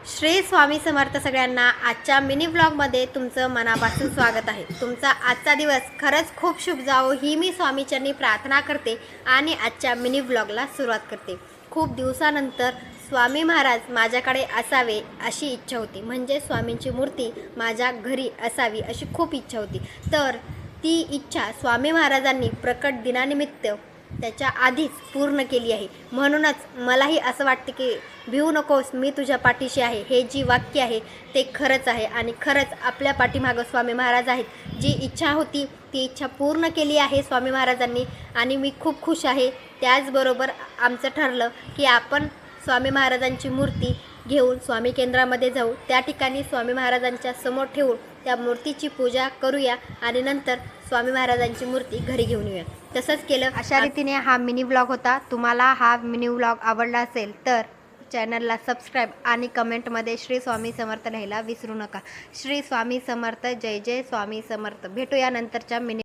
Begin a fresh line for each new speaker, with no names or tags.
श्री स्वामी समर्थ सगळ्यांना आजच्या मिनी व्लॉगमध्ये तुमचं मनापासून स्वागत आहे। तुमचा आजचा दिवस खरंच खूप शुभ जावो ही मी स्वामीचरणी प्रार्थना करते आणि आजच्या मिनी व्लॉगला सुरुवात करते। खूप दिवसानंतर स्वामी महाराज माझ्याकडे असावे अशी इच्छा होती, म्हणजे स्वामींची मूर्ती माझ्या घरी असावी अशी खूप इच्छा होती। तर ती इच्छा स्वामी महाराजांनी प्रकट दिनानिमित्त त्याच्या आधीच पूर्ण केली आहे। म्हणूनच मलाही असं वाटते की भिवू नकोस, मी तुझ्या पाठीशी आहे, हे जी वाक्य आहे ते खरंच आहे आणि खरंच आपल्या पाठीमागं स्वामी महाराज आहेत। जी इच्छा होती ती इच्छा पूर्ण केली आहे स्वामी महाराजांनी आणि मी खूप खुश आहे। त्याचबरोबर आमचं ठरलं की आपण स्वामी महाराजांची मूर्ती घेऊन स्वामी केंद्रामध्ये जाऊ, त्या ठिकाणी स्वामी महाराजांच्या समोर ठेवून त्या मूर्तीची पूजा करूया आणि नंतर स्वामी महाराजांची मूर्ती घरी घेऊन येऊया। तसंच केलं। अशा रीतीने हा मिनी व्लॉग होता। तुम्हाला हा मिनी व्लॉग आवडला असेल तर चॅनलला सबस्क्राईब आणि कमेंटमध्ये श्री स्वामी समर्थ लिहायला विसरू नका। श्री स्वामी समर्थ, जय जय स्वामी समर्थ। भेटूया नंतरच्या मिनी